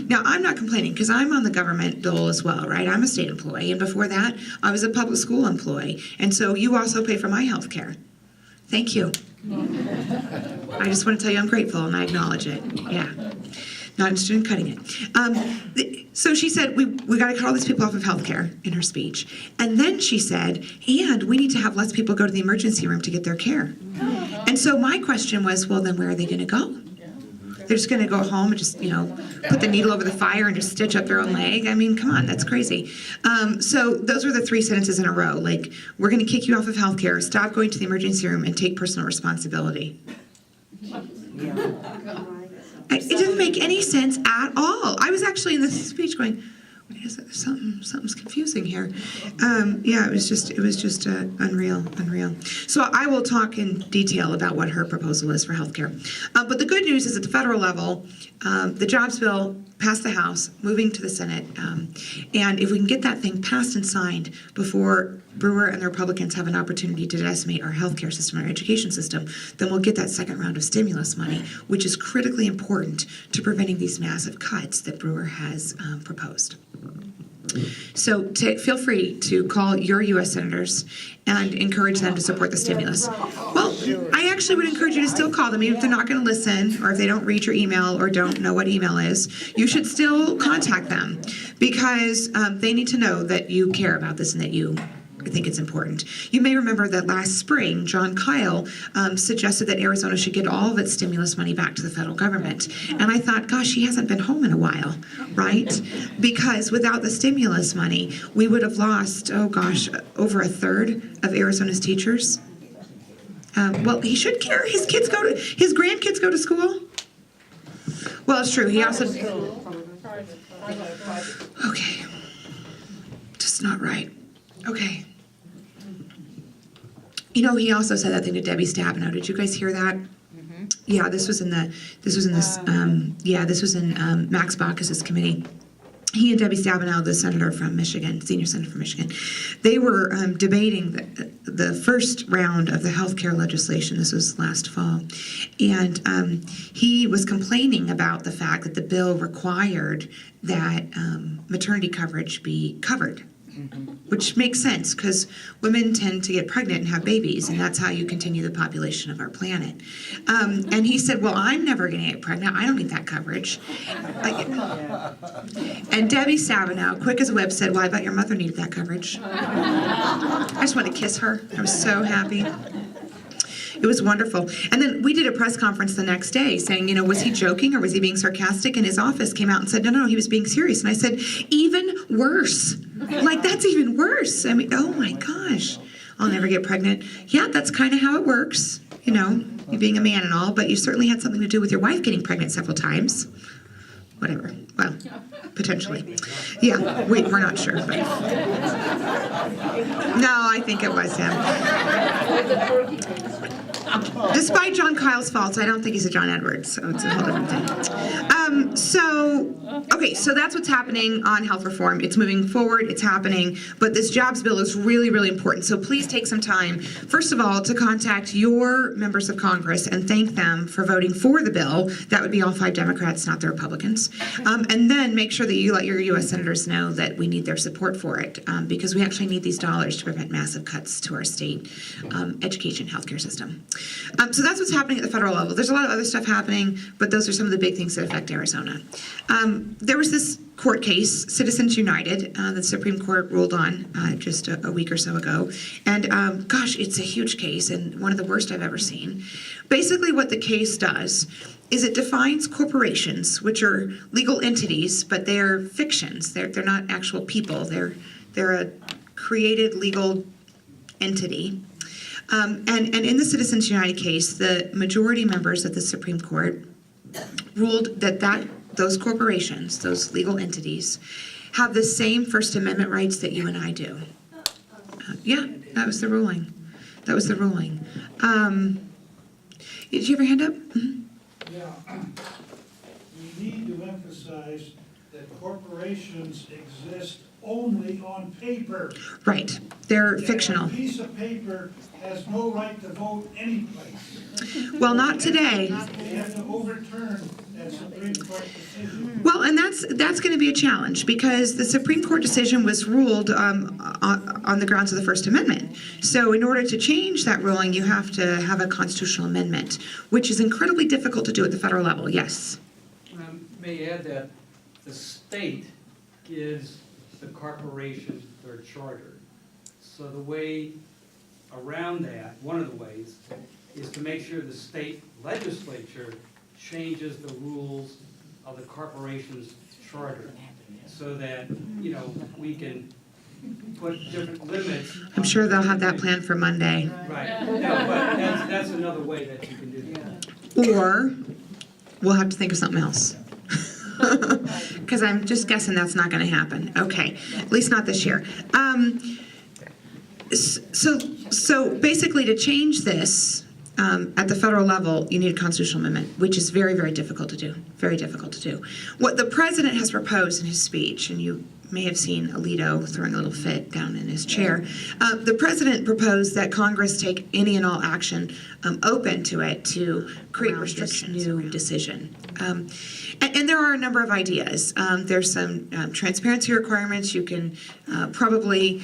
Now, I'm not complaining because I'm on the government dole as well, right? I'm a state employee, and before that, I was a public school employee. And so you also pay for my health care. Thank you. I just want to tell you I'm grateful, and I acknowledge it. Yeah. Not interested in cutting it. So she said, we got to cut all these people off of health care in her speech. And then she said, and we need to have less people go to the emergency room to get their care. And so my question was, well, then where are they going to go? They're just going to go home and just, put the needle over the fire and just stitch up their own leg? I mean, come on, that's crazy. So those were the 3 sentences in a row. Like, we're going to kick you off of health care, stop going to the emergency room, and take personal responsibility. It didn't make any sense at all. I was actually in this speech going, wait a second, something's confusing here. It was just unreal. So I will talk in detail about what her proposal is for healthcare. But the good news is at the federal level, the jobs bill passed the House, moving to the Senate, and if we can get that thing passed and signed before Brewer and the Republicans have an opportunity to decimate our healthcare system, our education system, then we'll get that second round of stimulus money, which is critically important to preventing these massive cuts that Brewer has proposed. So feel free to call your U.S. senators and encourage them to support the stimulus. Well, I actually would encourage you to still call them, even if they're not going to listen, or if they don't read your email or don't know what email is. You should still contact them, because they need to know that you care about this and that you think it's important. You may remember that last spring, John Kyle suggested that Arizona should get all of its stimulus money back to the federal government. And I thought, gosh, he hasn't been home in a while, right? Because without the stimulus money, we would have lost, over a third of Arizona's teachers. Well, he should care. His grandkids go to school. Well, it's true. He also... Okay. Just not right. Okay. He also said that thing to Debbie Stabenow. Did you guys hear that? Mm-hmm. Yeah, this was in Max Baucus's committee. He and Debbie Stabenow, the senator from Michigan, senior senator from Michigan, they were debating the first round of the healthcare legislation. This was last fall. And he was complaining about the fact that the bill required that maternity coverage be covered. Which makes sense, because women tend to get pregnant and have babies, and that's how you continue the population of our planet. And he said, well, I'm never going to get pregnant. I don't need that coverage. And Debbie Stabenow, quick as a whip, said, well, I bet your mother needed that coverage. I just wanted to kiss her. I was so happy. It was wonderful. And then we did a press conference the next day saying, was he joking or was he being sarcastic? And his office came out and said, no, he was being serious. And I said, even worse. Like, that's even worse. I mean, oh my gosh, I'll never get pregnant. Yeah, that's kind of how it works, you being a man and all, but you certainly had something to do with your wife getting pregnant several times. Whatever. Well, potentially. Yeah, we're not sure. But... No, I think it was him. Despite John Kyle's faults, I don't think he's a John Edwards, so it's a whole different thing. So that's what's happening on health reform. It's moving forward, it's happening, but this jobs bill is really, really important. So please take some time, first of all, to contact your members of Congress and thank them for voting for the bill. That would be all 5 Democrats, not the Republicans. And then make sure that you let your U.S. senators know that we need their support for it, because we actually need these dollars to prevent massive cuts to our state education healthcare system. So that's what's happening at the federal level. There's a lot of other stuff happening, but those are some of the big things that affect Arizona. There was this court case, Citizens United, that the Supreme Court ruled on just a week or so ago. And gosh, it's a huge case and one of the worst I've ever seen. Basically what the case does is it defines corporations, which are legal entities, but they're fictions. They're not actual people. They're a created legal entity. And in the Citizens United case, the majority members of the Supreme Court ruled that those corporations, those legal entities, have the same First Amendment rights that you and I do. Yeah, that was the ruling. Did you have your hand up? Mm-hmm. Yeah. We need to emphasize that corporations exist only on paper. Right. They're fictional. A piece of paper has no right to vote any place. Well, not today. They have to overturn that Supreme Court decision. Well, and that's going to be a challenge because the Supreme Court decision was ruled on the grounds of the First Amendment. So in order to change that ruling, you have to have a constitutional amendment, which is incredibly difficult to do at the federal level. Yes. May add that the state gives the corporation their charter. So the way around that, one of the ways, is to make sure the state legislature changes the rules of the corporation's charter so that, you know, we can put different limits. I'm sure they'll have that planned for Monday. Right. No, but that's another way that you can do that. Or we'll have to think of something else. Because I'm just guessing that's not going to happen. Okay, at least not this year. So basically, to change this at the federal level, you need a constitutional amendment, which is very, very difficult to do. Very difficult to do. What the president has proposed in his speech, and you may have seen Alito throwing a little fit down in his chair. The president proposed that Congress take any and all action open to it to create restrictions. New decision. And there are a number of ideas. There's some transparency requirements. You can probably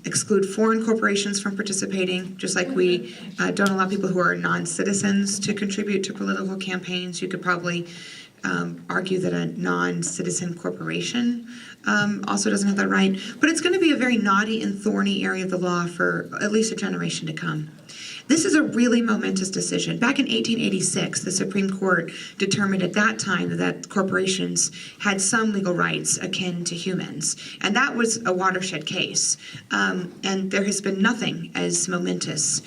exclude foreign corporations from participating, just like we don't allow people who are non-citizens to contribute to political campaigns. You could probably argue that a non-citizen corporation also doesn't have that right. But it's going to be a very knotty and thorny area of the law for at least a generation to come. This is a really momentous decision. Back in 1886, the Supreme Court determined at that time that corporations had some legal rights akin to humans. And that was a watershed case. And there has been nothing as momentous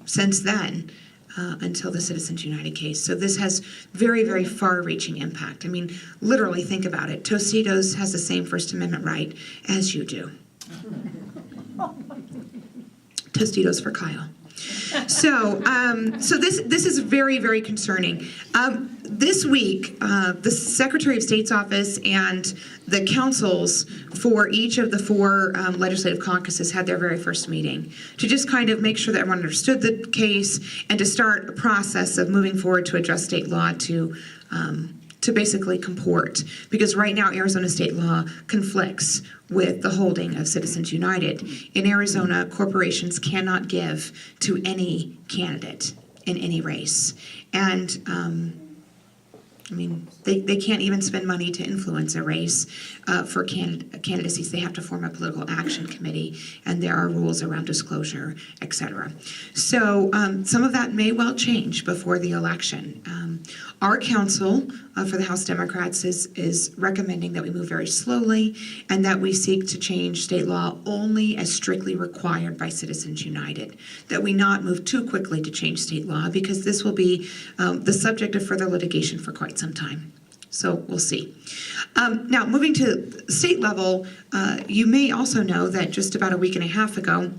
since then until the Citizens United case. So this has very, very far-reaching impact. I mean, literally think about it. Tostitos has the same First Amendment right as you do. Tostitos for Kyle. So this is very, very concerning. This week, the Secretary of State's office and the councils for each of the four legislative caucuses had their very first meeting to just kind of make sure that everyone understood the case and to start a process of moving forward to address state law to basically comport, because right now Arizona state law conflicts with the holding of Citizens United. In Arizona, corporations cannot give to any candidate in any race. And I mean, they can't even spend money to influence a race for candidacies. They have to form a political action committee, and there are rules around disclosure, et cetera. So some of that may well change before the election. Our council for the House Democrats is recommending that we move very slowly and that we seek to change state law only as strictly required by Citizens United, that we not move too quickly to change state law, because this will be the subject of further litigation for quite some time. So we'll see. Now, moving to state level, you may also know that just about a week and a half ago,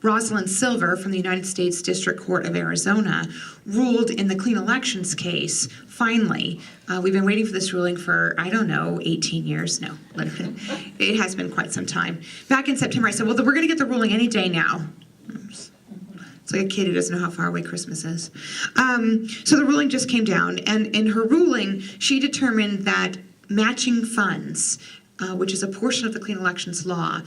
Rosalind Silver from the United States District Court of Arizona ruled in the clean elections case, finally. We've been waiting for this ruling for, I don't know, 18 years? No, it has been quite some time. Back in September, I said, well, we're going to get the ruling any day now. It's like a kid who doesn't know how far away Christmas is. So the ruling just came down, and in her ruling, she determined that matching funds, which is a portion of the Clean Elections Law,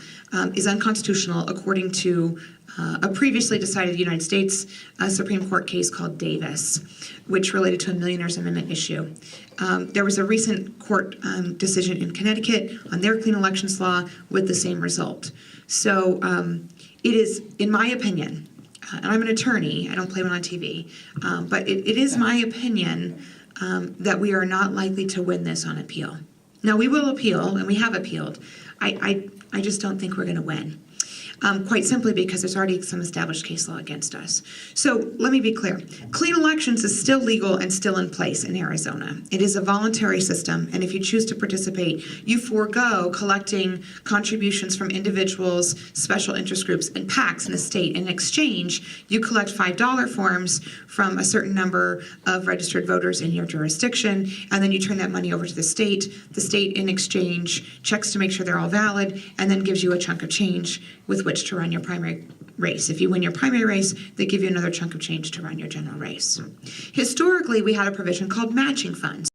is unconstitutional according to a previously decided United States Supreme Court case called Davis, which related to a Millionaire's Amendment issue. There was a recent court decision in Connecticut on their Clean Elections Law with the same result. So it is, in my opinion, and I'm an attorney, I don't play one on TV, but it is my opinion that we are not likely to win this on appeal. Now, we will appeal, and we have appealed. I just don't think we're going to win. Quite simply because there's already some established case law against us. So let me be clear. Clean elections is still legal and still in place in Arizona. It is a voluntary system, and if you choose to participate, you forego collecting contributions from individuals, special interest groups, and PACs in the state. In exchange, you collect $5 forms from a certain number of registered voters in your jurisdiction, and then you turn that money over to the state. The state, in exchange, checks to make sure they're all valid, and then gives you a chunk of change with which to run your primary race. If you win your primary race, they give you another chunk of change to run your general race. Historically, we had a provision called matching funds.